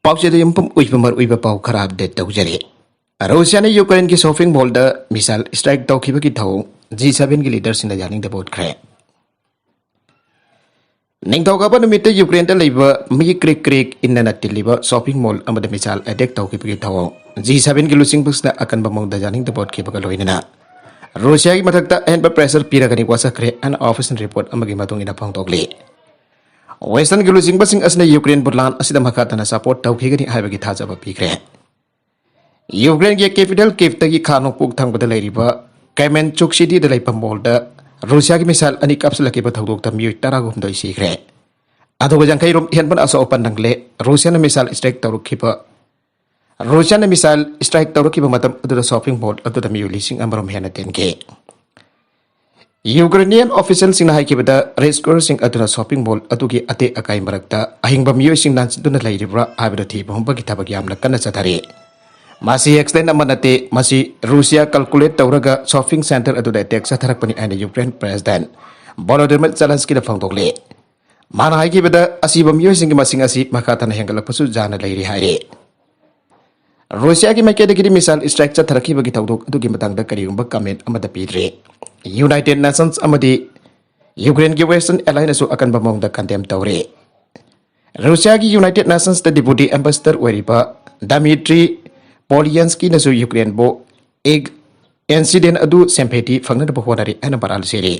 पाउचेद यंपम उइबमर उइब पाउ खरा update तौजरे Russia ने यूक्रेन की shopping mall the missile strike तौखिबगी थौ G7 की leader Singh जानिंग the boat Khare निंगथौगाबा नुमित Ukraine the लेबा मी क्रिक क्रिक इनना तिलिबा शॉपिंग मॉल अमद मिसाइल अटैक तौखिबगी थौ G7 की लुसिंग बुक्स द अकन बमों द जानिंग द बोट खिबगा लोइनना रशिया की मथकता and pressure पीरगनी वासखरे an official report अमगी मतुंग इना फंगतोगले वेस्टर्न की लुसिंग बसिंग असने यूक्रेन बुलान असिदा मखातना सपोर्ट तौखिगनी हाइबगी थाजबा पीखरे यूक्रेन की कैपिटल कीव तगी खानोपुक थंगबद लेरिबा कैमेनचुक सिटी द लेपम मॉल द रशिया की मिसाइल अनि काप्सलकीबा थौदोक द मिय 10 सिखरे अदोग जंखैरोम हेनबन असो ओपन नंगले रशिया ने मिसाइल स्ट्राइक तौरखिबा रशिया ने मिसाइल स्ट्राइक तौरखिबा मतम अदुदा शॉपिंग मॉल अदुदा मिय लिसिंग अमरम हेना तेनके यूक्रेनियन ऑफिशियल सिंह हाइकिबदा रेस्क्यूअर सिंह अदुना शॉपिंग मॉल अदुगी अते अकाई मरकता अहिंगबा मिय सिंह नांचिदुना लेरिब्रा हाबिदा थीबा हमबगी थबग यामना कन्ना चथारे मासी एक्सटेंड अमनते मासी रूसिया कैलकुलेट तौरगा शॉपिंग सेंटर अदुदा अटैक सथरकपनि आइना यूक्रेन प्रेसिडेंट वोलोदिमिर जेलेंस्की दा फंगदोगले माना हाइकिबदा असिबा मिय सिंह मसिंग असि मखातना हेंगलपसु जाना लेरि हाइरे रूसिया की मैकेदगी मिसाइल स्ट्राइक चथरखिबगी थौदोक अदुगी मतंगदा करिगुंबा कमेंट अमदा पीद्रे यूनाइटेड नेशंस अमदी यूक्रेन की वेस्टर्न एलायंस अकनबा मौंगदा कंडेम तौरे रूसिया की यूनाइटेड नेशंस द डिप्यूटी एम्बेसडर ओरिबा दामिट्री पोलियंस्की नसु यूक्रेन बो एक इंसिडेंट अदु सेम्पेटी फंगनदबा होनारि एना बराल सेरे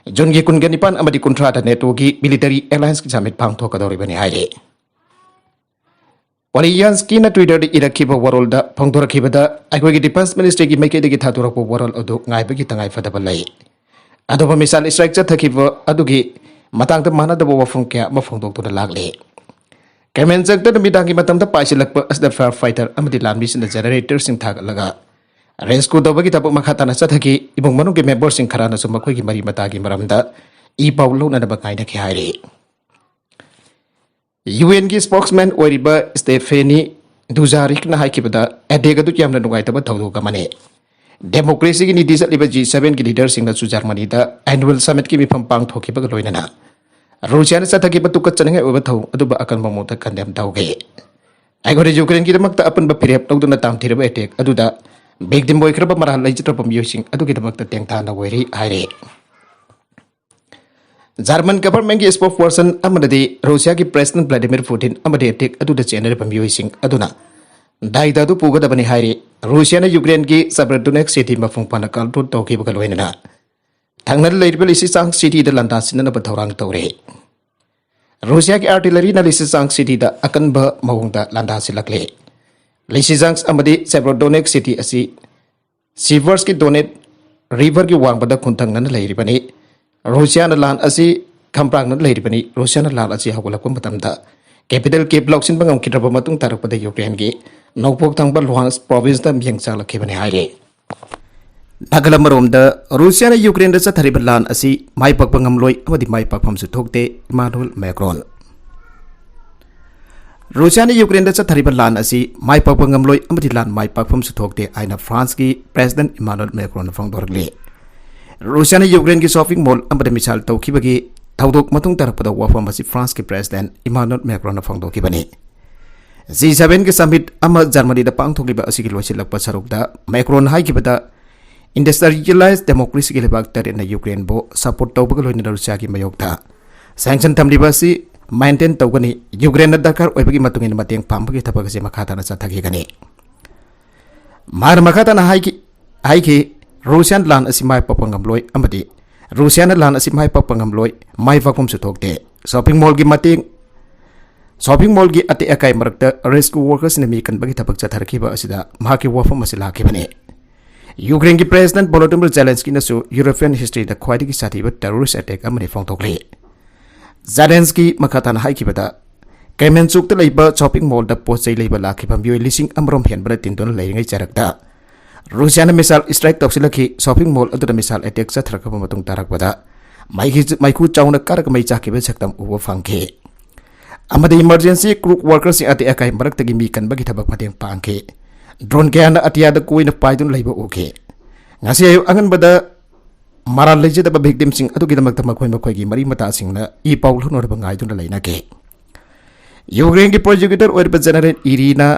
जून की कुनगनिपान अमदी कुंट्रा द नेटो की मिलिटरी एलायंस की समिट पांगथोकदौरिबनि हाइरे पोलियंस्की न ट्विटर द इरखिबा वरोल द फंगथोरखिबदा अखोगी डिफेंस मिनिस्ट्री की मैकेदगी थाथोरकपा वरोल अदु ngaibagi tangai fadaba lai adoba misal strike chathakhiba adugi matangda manadaba wafum kya mafongdok to lagle kemen jakta midangi matamda paisilakpa as the firefighter amadi lambi sin generator sing thagalaga rescue dobagi tabak makhatana chathaki ibong manu ke member sing kharana sum makhoi gi mari matagi maramda e paulo na ba kaina ki haire UN की spokesman ओरिबा स्टेफेनी Dujarric ना हाइकिबदा एडेगदु क्यामना नुगाइतबा थौदोक मने democracy की नीति चलिबा G7 की leader Singh नसु Germany दा annual summit की मिफम पांग थोकिबा लोइनना Russia ने सथकिबा तुक चनगे ओबा थौ अदुबा अकन ममोत कंडेम तौगे आइगोरे यूक्रेन की दमकता अपन बफिरेप तौदुना तामथिरबा अटैक अदुदा बेगदिम बोयखरबा मरा लैजत्रबम योसिंग अदुगी दमकता तेंगथाना वैरी हाइरे जर्मन गवर्नमेंट की स्पोक्सपर्सन अमदि रूसिया की प्रेसिडेंट व्लादिमीर पुतिन अमदि अटैक अदुदा चेनरबम योसिंग अदुना दाइदादु पुगदबनि हाइरे रूसिया ने यूक्रेन की सबरदुनेक सिटी मफुंग पाना कालटुन तौखिबा लोइनना थांगनल लेरिबल लिसिसांग सिटी द लंदा सिननबा थौरांग तौरे रूसिया की आर्टिलरी न लिसिसांग सिटी द अकनब महुंगदा लंदा सिलकले लिसिसांग अमदि सबरदुनेक सिटी असि सिवर्स की डोनेट रिवर की वांगबदा खुंथंगन लेरिबनि रूसिया न लान असि खंप्रांग न लेरिबनि रूसिया न लान असि हगुलकम मतमदा कैपिटल केप लॉक्सिन बंगम किरब मतुंग तारकपदा यूक्रेन की नौपोक तंगबा लुहांस प्रोविंस द मियंगचाल लखिबनि हाइरे नगलमरोम द रूसिया ने यूक्रेन द चथरिब लान असि माइपक बंगमलोय अमदि माइपकफम सु थोकते इमानुएल मैक्रोन रूसिया ने यूक्रेन द चथरिब लान असि माइपक बंगमलोय अमदि लान माइपकफम सु थोकते आइना फ्रांस की प्रेसिडेंट इमानुएल मैक्रोन फंगदोरगले रूसिया ने यूक्रेन की शॉपिंग मॉल अमदि मिसाइल तौखिबगी थौदोक मतुंग तरपदा वाफम असि फ्रांस की प्रेसिडेंट इमानुएल मैक्रोन फंगदोखिबनि G7 के समिट अम जर्मनी द पांगथोकिबा असि लोइसिलकपा सरुकदा मैक्रोन हाइकिबदा इंडस्ट्रियलाइज डेमोक्रेसी के लेबाक तरेना यूक्रेन बो सपोर्ट तौबग लोइना रूसिया की मयोक्ता सैंक्शन थमलिबासी मेंटेन तौगनी यूक्रेन दरकार ओइबगी मतुंगिन मतेंग पांबगी थबगसे मखाताना चथगिगनी मार मखाताना हाइकी रूसियन लान असि माइ पपंगमलोय अमदि रूसियन लान असि माइ पपंगमलोय माइ फकम सुथोकते शॉपिंग मॉल की अते अकाई मरकता रेस्क्यू वर्कर्स ने मी कनबगी थबक चथरखिबा असिदा माकी वफम असि लाखिबने यूक्रेन की प्रेसिडेंट वोलोदिमिर जेलेंस्की नसु यूरोपियन हिस्ट्री द ख्वाइदगी साथीबा टेररिस्ट अटैक अमने फोंथोकले जेलेंस्की मखाताना हाइकिबदा कैमेनचुक द लेबा शॉपिंग मॉल द पोचै लेबा लाखिबा मियोय लिसिंग अमरोम हेनबरा तिनदोन लेरिङै चरकदा रूसिया ने मिसाइल स्ट्राइक तौसिलखि शॉपिंग मॉल अदुदा मिसाइल अटैक चथरखबा मतुंग तारकबदा माइखु चाउना कारक मै चाखिबा सकतम उबो फंखे अमदि इमरजेंसी क्रूक वर्कर्स अति अकाई मरकतगी मी कनबगी थबक मतेंग पांखे ड्रोन कयाना अतियादा कोइना पाइदुन लेबा उखे ngasi ayu anganbada maral lejadaba victim sing adu gidamagta makhoi makhoi gi mari mata singna I paul hunor bangai dun laina ke Ukraine की प्रोसिक्यूटर और जनरल इरिना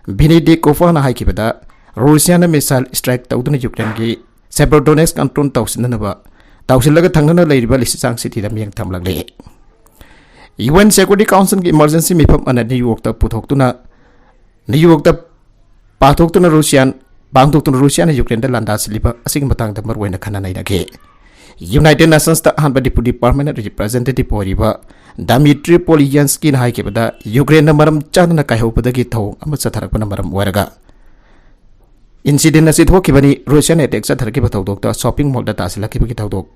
बेनेडिकोवा ना हाइकिबदा रूसिया ने मिसाइल स्ट्राइक तौदुना यूक्रेन की सेबरोडोनेस्क control तौसिननबा तौसिलगा थंगना लेरिबा लिसिसांग city दा मियंग थमलगले UN security council की emergency मिफम अन New York ता पुथोक्तुना New York ता पाथोक्तुना Russia ने यूक्रेन दा लांदासिलिबा असिग मतंग दा मरवैना खना नाइरगे यूनाइटेड नेशंस ता हानबा डिप्यूटी परमानेंट रिप्रेजेंटेटिव ओरिबा डामिट्री पोलियांस्की ना हाइकिबदा यूक्रेन ना मरम चादना कायहोबदगी थौ अम चथरकपना मरम वरगा इंसिडेंट असी थोकिबनी रूसिया ने अटैक चथरकिबा थौदोक्ता शॉपिंग मॉल दा तासिलकिबगी थौदोक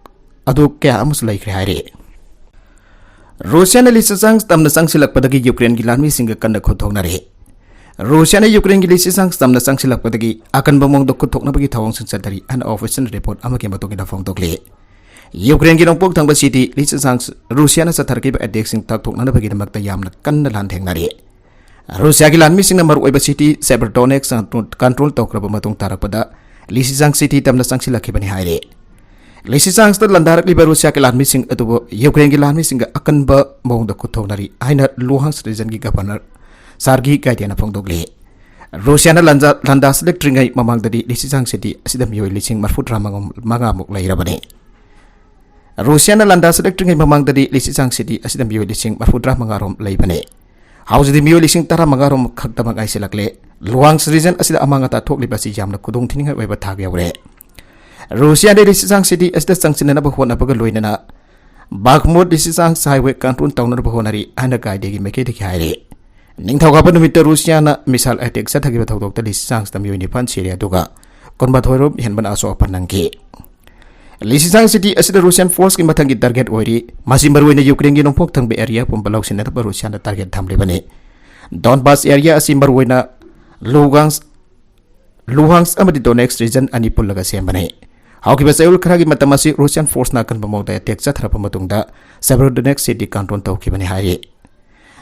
अदु क्या अमस लैख्रे हाइरे रूसिया ने लिसिसांग तमना संगसिलकपदगी यूक्रेन की लानमी सिंग कन्न खोथोनरे रूसिया ने यूक्रेन की लिसिसांग तमना संगसिलकपदगी अकनबा मोंग दो खोथोकनबगी थौंग संसदरी अन ऑफिशियल रिपोर्ट अमके मतोगी दा फोंदोकले यूक्रेन की नोंपोक थंगबा सिटी लिसिसांग रूसिया ने चथरकिबा अटैक सिंग तकथोकनबगी दमकता यामना कन्न लानथेंगनारे रूसिया की लानमी सिंग नंबर ओइबा सिटी सेबरडोनेक्स कंट्रोल तौक्रबा मतोंग तारकपदा लिसिसांग सिटी तमना संगसिलखिबनी हाइरे लिसिसांग ता लंदारकलिबा रूसिया की लानमी सिंग अतुबो यूक्रेन की लानमी सिंग अकनबा मोंग द खुथोनरी आइना लुहांस रीजन की गवर्नर सार्गी गाइडेना फोंदोगले रूसिया ने लंदास इलेक्ट्रिंगै ममांगददी लिसिसांग सिटी असिदा मियोय लिसिंग मरफुद्रा मंगामुक लैरबने रूसिया ने लंदास इलेक्ट्रिंगै ममांगददी लिसिसांग सिटी असिदा मियोय लिसिंग मरफुद्रा मंगारोम लैबने हाउजदी मियोय लिसिंग तरा मंगारोम खक्तमक आइसिलकले लुहांस रीजन असिदा अमांगता थोकलिबासि यामना खुदोंग थिनिंगै ओइबा थाग यावरे रूसिया ने लिसिसांग सिटी असिदा संगसिननबा होनबगा लोइनना बागमुट लिसिसांग हाईवे कंट्रोल तौनरबा होनरी आइना गाइडेगी मेकेदिकी हाइरे निंगथौगाबा नुमित्ता रूसिया ना मिसाइल अटैक चथगिबा थौदोक्ता लिसिसांग ता मियोय निफान सिरे अदुगा कोनबाथोइरोम हेनबन आसो अपनंगे लिसिसांग सिटी असिदा रूसियन फोर्स की मथंगी टारगेट ओइरी मासि मरुइना यूक्रेन की नोंफोक थंगबे एरिया पुंबा लौसिननबा रूसिया ना टारगेट थमलिबने डॉनबास एरिया असि मरुइना लुहांस अमदि डोनेक्स रीजन अनि पुल्लगा सेमबने हाउकिबा चैउल खरागी मतम असि रूसियन फोर्स ना कनबा मोदा अटैक चथरपा मतुंगदा सेबरोडोनेक्स सिटी कंट्रोल तौखिबने हाइरे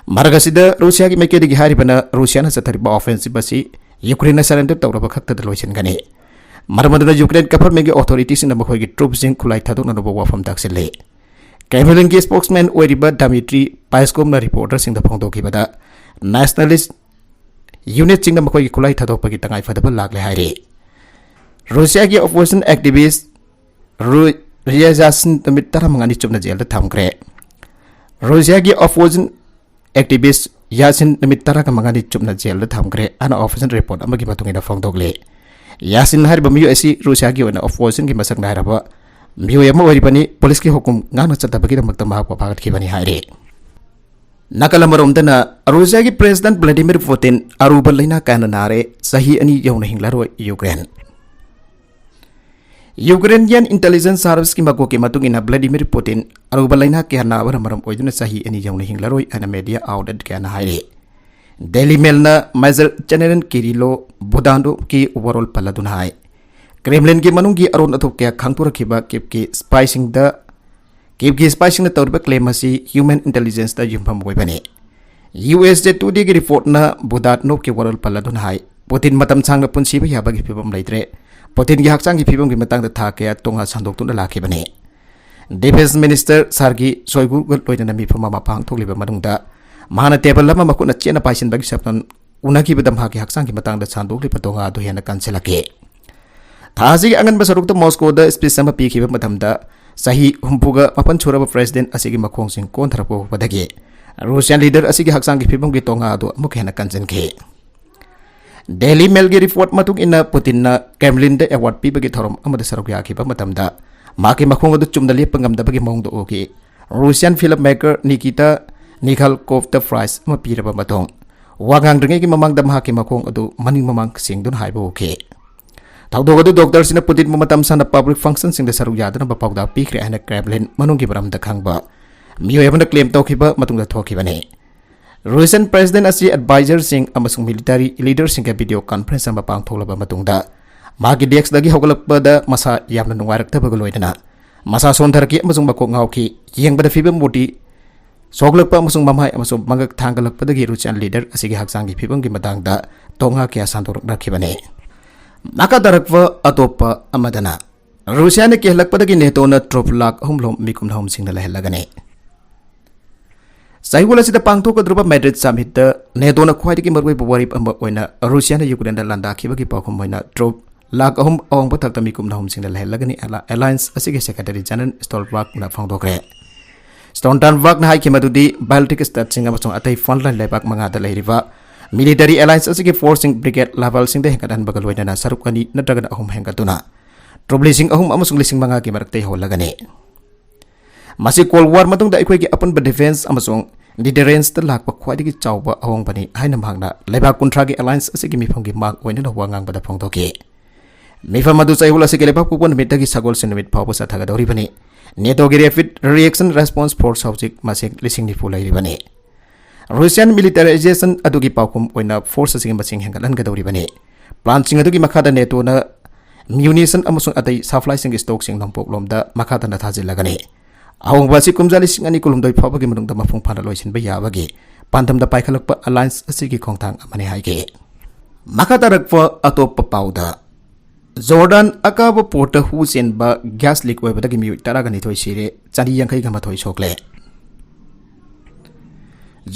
मारगसिदा रूसिया की मेकेदिगी हारिबना रूसिया ना चथरिबा ऑफेंसिव असि यूक्रेन ना सरेंडर तौरबा खक्तदा लोइसिनगने मरमदना यूक्रेन गवर्नमेंट की अथॉरिटीज ने मखोगी ट्रूप्सिंग खुलाई थादोनबा वाफम दाखसिले क्रेमलिन की स्पोक्समैन ओइरिबा डामिट्री पाइस्कोमना रिपोर्टर सिंग दा फोंदोखिबदा नेशनलिस्ट यूनिट सिंग मखोगी खुलाई थादोपगी तंगाई फदबा लागले हाइरे रूसिया की अपोजिशन एक्टिविस्ट रियाजासिन तमित तरामंगानी चुपना जेल थमग्रे रूसिया की अपोजिशन एक्टिविस्ट यासिन तमित तरामंगानी चुपना जेल थमग्रे अन ऑफिशियल रिपोर्ट अमगी मतुंगिना फोंदोगले यासिन हारिबा मियो असि रूसिया की ओना अपोजिशन की मसक नायरबा मियो यमा ओरिबनी पुलिस की हुकुम गाना चतबगी दमकता महापा फागतखिबनी हाइरे नकलमरोमदना रूसिया की प्रेसिडेंट व्लादिमीर पुतिन अरुबा लैना काना नारे सही अनि यौना हिंगलारो यूक्रेनियन इंटेलिजेंस सर्विस की मको के मतुंगिना व्लादिमीर पुतिन अरुबा लैना के नाबर मरम ओइदुना सही अनि यौना हिंगलारोय अना मीडिया आउटलेट के हाइरे डेली मेल ना मेजर जनरल किरिलो बुदानो की ओवरऑल पल्लादुना हाय क्रेमलिन की मनुंग की अरोन अथोक के खांगपुरखिबा किप की स्पाइसिंग तौरबा क्लेम असि ह्यूमन इंटेलिजेंस दा युमफम ओइबने यूएसजे टुडे की रिपोर्ट ना बुदानो की ओवरऑल पल्लादुना हाय पुतिन मतम सांग पुनसिबा याबगी फिबम लैत्रे पुतिन की हक्चांग की फिबम की मतंग था के तोंगा संदोक्तुना लाखिबने डिफेंस मिनिस्टर सार्गी सोइगु लोइना मिफमा मापांग थोकलिबा मनुंगदा माना टेबल लमा मकुना चेना पाइसिन बगी सपन उनाकी बदम हाकी हक्सांग की मतंग दा सांदोक्लिबा तोंगा दो हेना कांसेलके थासी अंगन बसरुक द मॉस्को द स्पीच सम पीखिबा मतमदा सही हुंपुगा मपन छोरबा प्रेसिडेंट असिगी मखोंसिंग कोन थरपो बदगे रूसियन लीडर असिगी हक्सांग की फिबम की तोंगा दो अमुक हेना कांसेनके डेली मेल की रिपोर्ट मतुक इन पुतिन ना क्रेमलिन द अवार्ड पीबगी थरम अमद सरुक याखिबा मतमदा माकी मखोंग द चुमदा लेपंगम दबगी मोंग दो okay Russian film maker Nikita निखल कोफ द प्राइस म पीरबा मतों वागांग द्रिंगे की ममांग दम हाकी मखोंग अदु मनिंग ममांग सिंगदुन हाइबो ओके थाउदोग अदु डॉक्टर सिना पुतिन ममतम सन पब्लिक फंक्शन सिंग द सरुक यादन बपाउदा पीखरे हना क्रेमलिन मनुंग की बरम द खांगबा मियो एबन क्लेम तौखिबा मतुंग द थोखिबने रूसियन प्रेसिडेंट असि एडवाइजर सिंग अमसुंग मिलिटरी लीडर सिंग के वीडियो कॉन्फ्रेंस अमा पांगथोलबा मतुंगदा मागी डेस्क दगी हौगलकपदा मसा यामना नुंगारक्तबग लोइदना मसा सोनथरकी अमसुंग बकोक ngauki yengbada fibam body सोगलकपा अमसुंग ममाय अमसुंग मंगक थांगलकपदगी रूसियन लीडर असिगी हक्सांगी फिबम की मतंगदा तोंगा क्या सांदोरखिबने नाका दरकव अतोप अमदना रूसिया ने केहलकपदगी नेटो न ट्रोप लाख हमलोम मिकुम हम सिंग लहलगने Saihul asida pangthokadruba Madrid summit NATO na khwaidagi marwaiba warip amba oina Russia na Ukraine da landakibagi pakhum moina troop lak ahum awangba thakta mikum na humsing da lehlagani alliance asige secretary general Stoltenberg na phangdokre. Stoltenberg na haiki madudi Baltic state singa masong atay frontline lebak mga da leiriba military alliance asige forcing brigade level sing de hengkadan bagal waina na sarukani nadragan ahum hengkatuna troop lising ahum amasung lising mga ki maraktai holagani. Masih Cold War matung da ikhoi ki apan ba defense amasung deterrence ta lakpa khwaidagi chawba awang bani haina mangna lebak kuntra gi alliance asigi mifam gi mak oina na wangang bada phongdoki mifam adu Saihul asigi lebak pupon mitagi sagol senmit phawba sathaga dori bani NATO gi rapid reaction response force object masik lising ni fulai bani Russian militarization adugi paukum oina force asigi masing hengalan ga dori bani plan sing adugi makhada NATO na munition amasung atai supply sing stock sing nompok lomda makhada na thajil lagani Awang basi kumjali sing ani kulum doi phawagi manung da mafung phana loisin ba yabagi pantam da paikhalakpa alliance asigi khongthang amani haige makata rakpa atop pauda Jordan akaba porta hu sen ba gas leak oibada gi mi taragani thoi sire chani yankai gama thoi sokle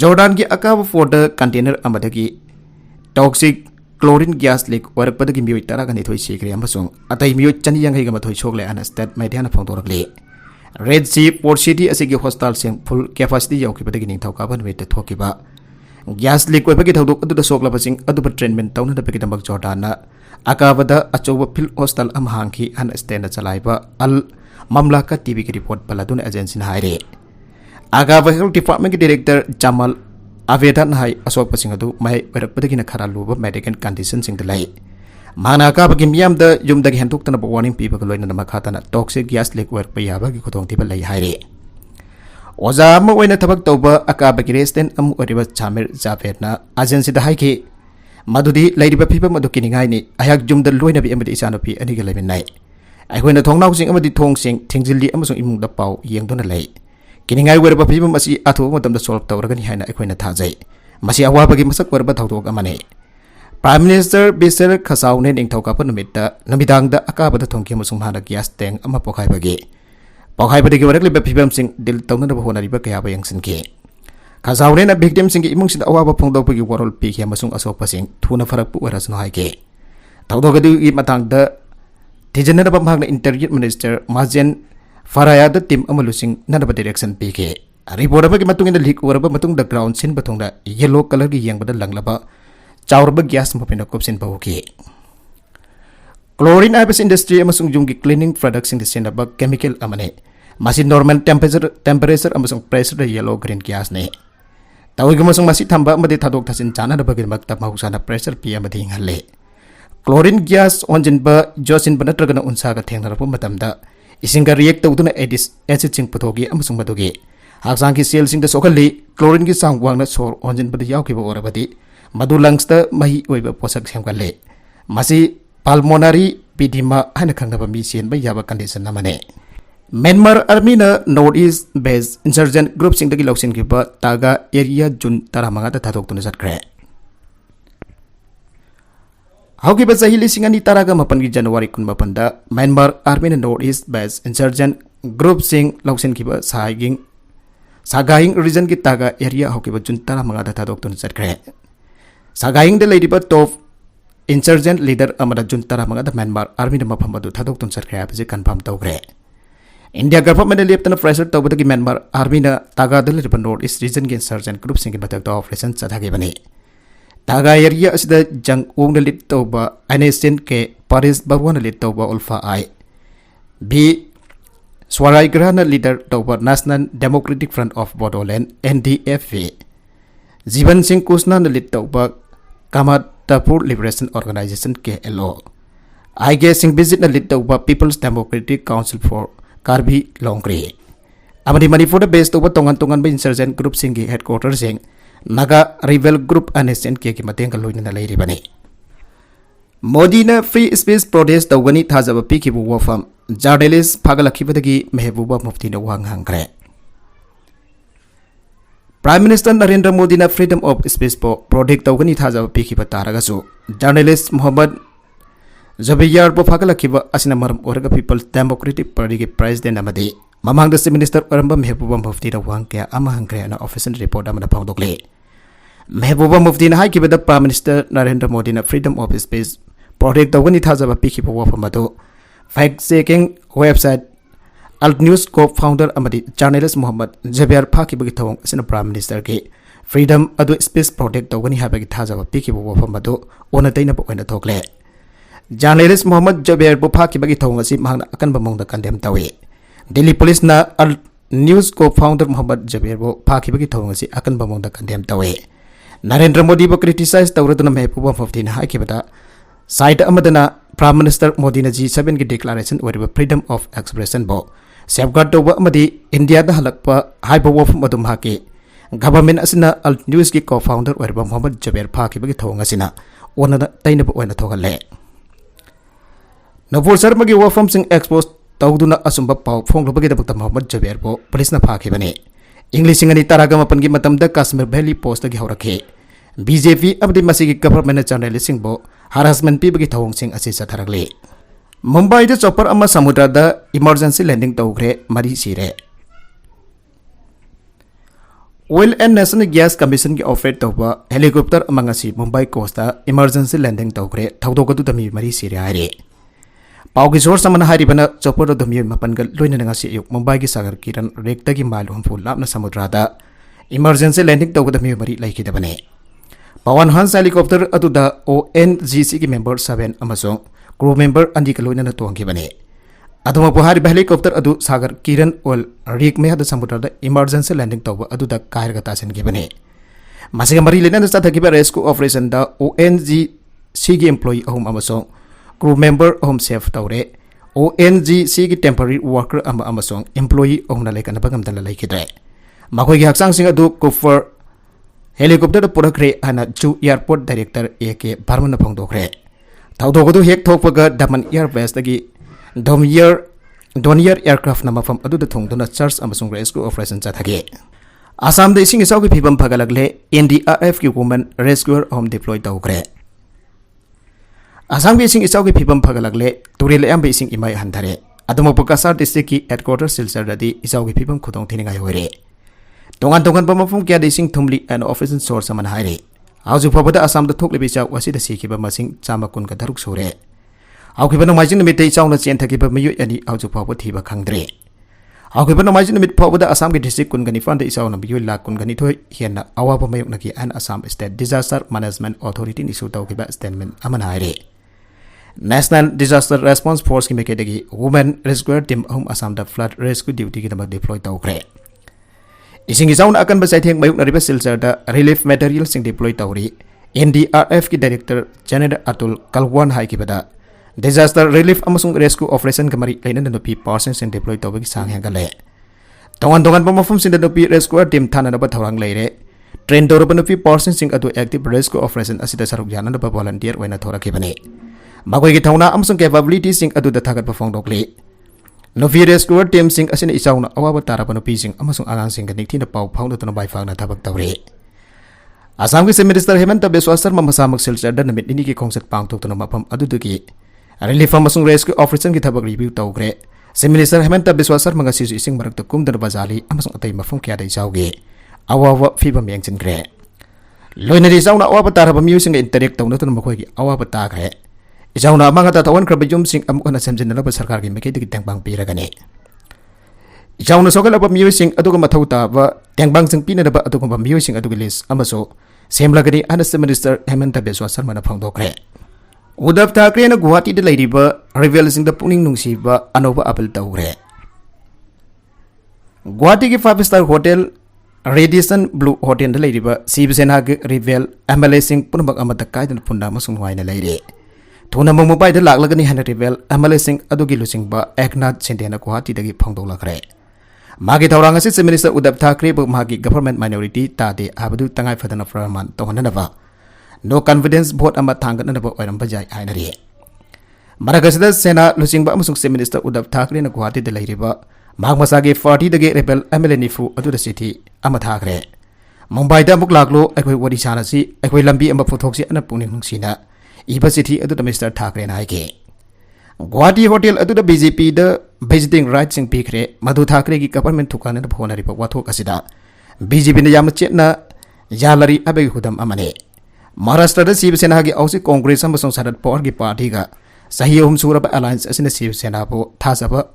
Jordan gi akaba porta container amadagi toxic chlorine gas leak oirakpada gi mi taragani thoi sikre amasung atai mi chani yankai gama thoi sokle ana state maidhana phangdorakle Red Sea Port City asigi hostel sing full capacity yaukibadagi ningthau kaban wete thokiba gas leak oibagi thodok adu da soklaba sing adu ba treatment tawna da peki dambak Jordan na akabada achoba field hostel am hangki an stand na chalaiba al mamlaka TV ki report baladun agency na haire agaba health department ki director Jamal Avedan hai asok pasing adu mai oirakpadagi na khara luba medical condition sing dalai Mana ka bagi miyam da yum dagi hentuk tana warning pipa kaloi na makata na toxic gas leak work pa yaba gi khotong tiba lai haire Oza ma oina tabak tauba aka bagi resident am oriba Chamir Javed na agency da haiki madudi lairiba pipa madu kiningai ni ayak jum da loina bi amadi isanopi ani ga lemin nai ai hoina thongnau sing amadi thong sing thingjili amasung imung da pau yeng dona lai kiningai werba pipa masi athu matam da solve tawragani haina ai hoina thajai masi awa bagi masak werba thawdok amane Prime Minister Bisser Khasau ne ningthau ka panumita namidang da akaba da thongki amasung hana gas tank ama pokhai bagi bagi warakli ba phibam sing dil tawna da honari ba kaya ba yang sinki Khasau ne na victim sing imung sin awa ba phongdok bagi warol pi ki amasung asok pasing thuna farak pu waras no haike tawdo ga du i matang da tijana ba magna Interior Minister Majen Faraya da team amalusing na ba direction pi ke report ba ki matung in leak war ba matung da ground sin ba thongda yellow color gi yang ba da langlaba Chaurba gas mapina kopsin pahuki Chlorine abis industry amasung jumgi cleaning products in the sinaba chemical amane masi normal temperature amasung pressure yellow green gas ne tawi amasung masi thamba amadi thadok thasin chana da bagin makta mahusana pressure pi amadi ngale Chlorine gas onjin ba josin banatragana unsa ga thengna rapu matamda isinga react tawduna acid sing puthogi amasung madogi haksang ki cell sing da sokali chlorine ki sang wangna sor onjin bada yaukiba orabadi Madu lungs da mahi oiba posak semkale masi pulmonary edema hana khangna mi sien ba yaba condition namane Myanmar army na northeast base insurgent group sing dagi loksin ki ba taga area jun taramanga da thadok tun satkre Hauki ba sahili singani taraga mapan ki January kun mapan da Myanmar army na northeast base insurgent group sing loksin ki ba sagaing region ki taga area hauki ba jun taramanga da thadok tun satkre Sagaing de lady but top insurgent leader amada juntara mangada Myanmar army na maphamadu thadok tun sarkre apje confirm tawgre India government leptana pressure tawbadagi Myanmar army na taga de lady north east region ge insurgent group sing batak da operation chathage bani taga area asida jang ong na lit tawba innocent ke Paris Bhagwan lit tawba ulfa ai b Swarai Grana leader tawba National Democratic Front of Bodoland NDFA Jivan Singh Kusna na lit tawba Kamatapur Liberation Organization KLO. I guessing visit na lit tawba People's Democratic Council for Karbi Longri. Amadi Manipur da base tawba tongan ba insurgent group singi headquarters sing Naga Rebel Group anescent ke mateng kaloi na lai ribani. Modi na free speech protest tawgani thajaba piki bu wafam journalist phagalakibadagi Mehbuba Mufti na wang hangkre. Prime Minister Narendra Modi na freedom of speech po project tawgani thajaba piki bataragasu journalist Muhammad Zabiyar po phagalakhiba asina maram oraga People's Democratic Party ki president amadi Mamang Chief Minister Arambam Mehbooba Mufti da wang kaya ama hangkre na official report amana phangdokle. Mehbooba Mufti na haikibada Prime Minister Narendra Modi na freedom of speech project tawani thajaba pikhiba wafam adu fact checking website Alt News co-founder amadi journalist Muhammad Jaber phakibagi thawang asina Prime Minister ke freedom adu speech project tawani habagi thajaba pikhiba wafam adu ona taina ba oina thokle. Journalist Muhammad Jaber bu phakibagi thawang asi mahna akan bamong da condemn tawi. Delhi Police na Alt News co-founder Muhammad Jaber bu phakibagi thawang asi akan bamong da condemn tawi. Narendra Modi bu criticize tawraduna Mehbooba Mufti na haikibada side amadana Prime Minister Modi na G7 ki declaration wariba freedom of expression bo safeguard to amadi India da halakpa haiba wafam adum hake government asina Alt News ki co-founder wariba Muhammad Jaber phakibagi thawang asina ona taina ba oina thogalle. Navur Sharma ki wafam sing expose tawduna asumba paw phonglobagi dabakta Muhammad Jaber bo police na phakibani English singani taraga mapan ki matamda Kashmir Valley post ki haurakhe BJP abdi masigi government journalist sing bo harassment pi bagi thawong sing asi satharagle. Mumbai da chopper ama samudra da emergency landing tawgre mari sire. Oil and National Gas Commission ki offer tawba helicopter amang asi Mumbai coast da emergency landing tawgre thawdogadu dami mari sire are. Pau ki source samana hari bana chopper dami mapangal loina ngasi yuk Mumbai ki sagar kiran rekta ki malum full lapna samudra da emergency landing tawgadu dami mari laiki da bane. Pawan Hans helicopter atuda ONGC ki member 7 amasong crew member andi kaloina na tuang kibane. Aduma Buhari helicopter adu sagar kiran oil rig me hada samudra da emergency landing tawba aduda kair ga tasen kibane. Masiga mari lena na satha kiba rescue operation da ONGC ki employee ahum amasong crew member ahum save tawre ONGC ki temporary worker amasong employee ahum na lekana bagam dala laikidre. Makoi ki haksang sing adu kuffer helicopter da purakre ana Chu airport director AK Barman na phangdokre thawdogodu hek thokpaga Daman Airways dagi Donier aircraft na mafam adu da thongduna search amasung rescue operation chathage. Assam da ising isau ki phibam phagalagle NDRF ki women rescuer home deploy tawkre. Assam ki ising isau ki phibam phagalagle turil ambe ising imai handare aduma Kasar district ki headquarters Silchar dadi isau ki phibam khudong thiningai hoire. Tongan pamafum kya desing thumli and official source man haire. Auju pabada Assam da thokle bicha wasi da sikiba masing chama kun ka daruk sore. Aukiba no majin mit tei chauna chen thakiba mayu ani auju pabo thiba khangdre. Aukiba no majin mit pabada Assam ki district kun gani fan da isaw na biyu la kun gani thoi hian awa pa mayuk na ki an Assam State Disaster Management Authority ni su tawkiba statement aman haire. National Disaster Response Force ki mekedagi women rescue team Assam da flood rescue duty ki damak deploy tawkre. Ising isaw na akan basay theng mayuk na riba Silchar da relief materials sing deploy tawri NDRF ki Director General Atul Kalwan hai ki bada disaster relief amasung rescue operation kamari laina na nupi person sing deploy tawbi sang hangale. Tongan pamafum sing da nupi rescue team thana na ba thawang leire train dor ba nupi person sing adu active rescue operation asida saruk jana na ba volunteer waina thora ki bane. Magoi ki thawna amasung capability sing adu da thagat ba phongdokle. Novi rescue team sing asina isaw na awaba tarapano pising amasung angang sing ganikti na pau phangdo na bai phang na thabak tawre. Assam ki Chief Minister Hemanta Biswa Sarma masamak Silchar da namit ini ki khongsak pangtok na mapam aduduki relief amasung rescue operation ki thabak review tawgre. Chief Minister Hemanta Biswa Sarma nga sisu ising marak kum dar bazali amasung atay mafum kya da isawge awawa fiba miyangchin gre. Loina di isaw na awaba tarapam using interact tawna na makoy ki awaba ta gre. Isaw na mga tatawan krabajum sing amuk na samjin na ba sarkar ki mekay digit tengbang pira gani. Isaw na sokal apa musing adu ka mathauta ba tengbang sing pina na ba adu ka musing adu ki list amaso semla gani ana Chief Minister Hemanta Biswa Sarma na phangdokre. Uddhav Thackeray na Guwahati da lairiba reveal sing da puning nungsiba anoba apel tawgre. Guwahati ki 5-star hotel Radisson Blue Hotel da lairiba Shiv Sena ki reveal MLA sing punabak amata kai da punna masung nuai na laire. Thuna Mumbai da laklagani hana reveal MLA sing adugi lusing ba Eknath Shinde na Guwahati dagi phangdok lakre. Magi thawrang asi Chief Minister Uddhav Thackeray bu magi government minority tade habadu tangai fadana framan tonghana ba no confidence vote ama thangana na ba oiram bajai ainari. Maragasida Sena lusing ba amasung Chief Minister Uddhav Thackeray na Guwahati da lairiba mag masagi 40 dagi rebel MLA nifu adu da city ama Thackeray. Mumbai da muk laklo akhoi wadi sana si akhoi lambi ama phothok si ana puning nungsina Iba city adu da Mr. Thackeray na haike. Guwahati hotel aduda BJP da visiting rights sing pikre Madhu Thackeray gi government thukana da phonari pa wathok asida BJP na yam chetna yalari abegi hudam amane Maharashtra da Shiv Sena gi ausi Congress amasong Sharad Pawar gi party ga sahi ahum suraba alliance asina Shiv Sena po thasaba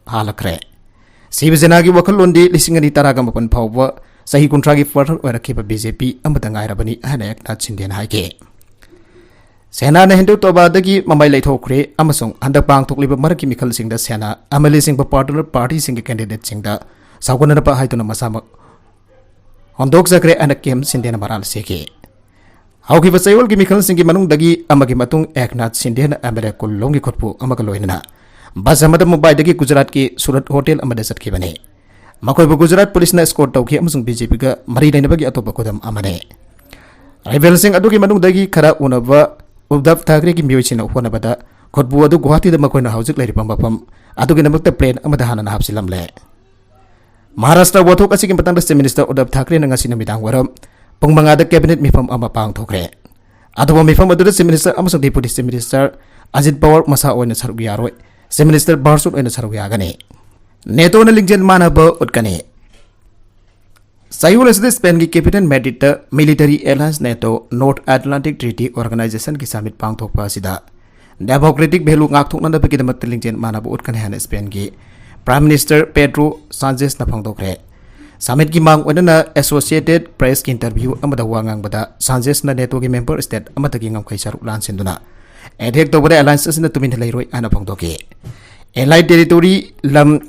halakre Shiv Sena gi wakhalondi lisingani taraga mapan phawwa sahi kuntra gi further oirakhiba BJP amata ngairabani hana Eknath Shinde na haike Sena na Hindu Tobadagi Mamai Laithokre amasong handak pangthokliba maraki mikhal singda Sena amali singba partner party sing candidate singda saugana pa haituna masama hondok sakre anakem Shinde na maral seke Haukiba sayol gi mikhal sing gi manung dagi amagi matung Eknath Shinde na amere kullongi khotpu amaga loinana basamada Mumbai dagi Gujarat ki Surat hotel amada satkibane makoy bu Gujarat police na escort tawki amasong BJP ga mari dainabagi atopa kodam amane rival sing adugi manung dagi khara unaba Uddhav Thackeray ki miyoi na honabada khotbu adu Guwahati da makoina haujik lairiba mafam adugi namakta plan amada hana na hapsilamle Maharashtra wathok asigi matangda Chief Minister Uddhav Thackeray na ngasi namidang waram pungmanga da cabinet mifam ama pangthokre aduba mifam adu Chief Minister amasong Deputy Chief Minister Ajit Pawar masa oina saruk yaroi Chief Minister Barsut oina saruk yagane neto na lingjen manaba utkane Sayul asde Spain ki capital Madrid ta military alliance NATO North Atlantic Treaty Organization ki summit pangthokpa sida democratic value ngakthokna da bekidamak lingjen manaba utkane han Spain ki Prime Minister Pedro Sanchez na phangthokre summit ki mang oina Associated Press ki interview amada wangang bada Sanchez na NATO ki member state amata ki ngam khaisar lan sinduna adhek to bada alliance asna tumin lairoi ana phangthoke allied territory lam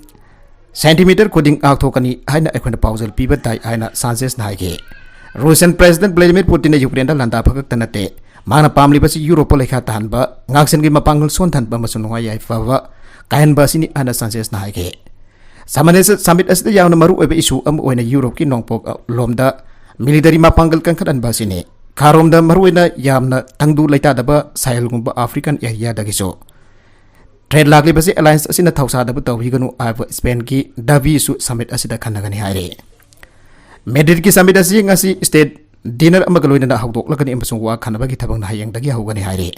Centimeter coding Aktokani Haina Equina Pausal Piba Tai Haina Sanchez Naige. Russian President Vladimir Putin Ukraine Landa Pagak Tanate, Mana Pamli Basi Europe Leka Tanba, Ngaxen Gimapangal Sontan Bamasunwa Fava, Kayan Basini Ana Sanchez Naige. Samanes Summit as the Yanamaru issue when a Europe Kinongpok Lomda, military Mapangal Kankan Basini, Karomda Maruina Yamna Tangdu Laitadaba, Sahel African Yaya Dagiso. Trade lagli basi alliance asina thausa da butaw higanu ava Spain ki Davi su summit asida khanagani haire Madrid ki summit asi ngasi state dinner amagaloina da hawdok lagani amasung wa khanaba ki thabang na hayang dagi hawgani haire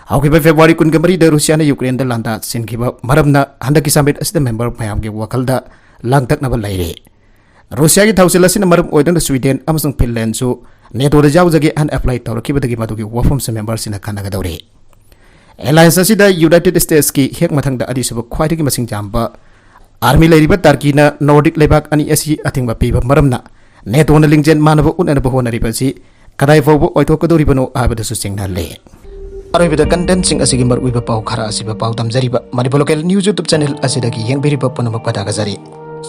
hawkiba February kun gamari da Russia na Ukraine da landa sinkiba maramna handaki summit asida member mayam ge wakal da langtak na laire Russia ki thausil asina maram oidang da Sweden amasung Finland su NATO da jawjage an apply tawrakiba dagi madugi wafam se member sina khanaga dawre Alliance asida United States ki hek mathang da adisuba khwaiti ki masing jamba army lairiba Turkey na Nordic lebak ani asi athingba piba maramna NATO na lingjen manaba unana bahona ribasi kadai fobo oito kodori bano abada su singna le aribida content sing asigi mar uiba pau khara asiba pau tamjariba Manipur local news YouTube channel asida ki yeng biri papa namak pada gazari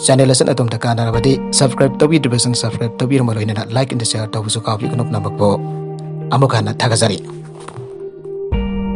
channel asan atom ta kana rabadi subscribe tawi division subscribe tawi romaloina like and share tawu su kawi kunop namak bo amukana thagazari